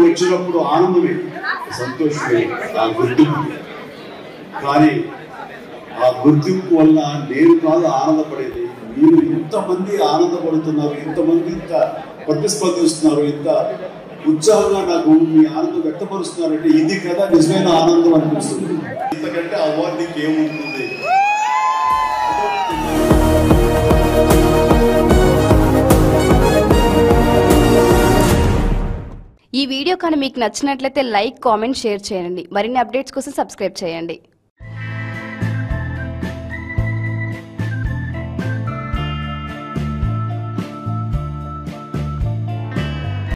వచ్చినప్పుడు ఆనందమే, సంతోషమే ఆ గుర్తింపు. కానీ ఆ గుర్తింపు వల్ల నేను కాదు ఆనందపడేది, మీరు ఇంతమంది ఆనందపడుతున్నారు, ఇంతమంది ఇంత ప్రతిస్పందిస్తున్నారు, ఇంత ఉత్సాహంగా నాకు మీ ఆనందం వ్యక్తపరుస్తున్నారంటే ఇది కదా నిజమైన ఆనందం అనిపిస్తుంది. ఇంతకంటే అవార్డుకి ఏముంటుంది? ఈ వీడియో కానీ మీకు నచ్చినట్లయితే లైక్, కామెంట్, షేర్ చేయండి. మరిన్ని అప్డేట్స్ కోసం సబ్స్క్రైబ్ చేయండి.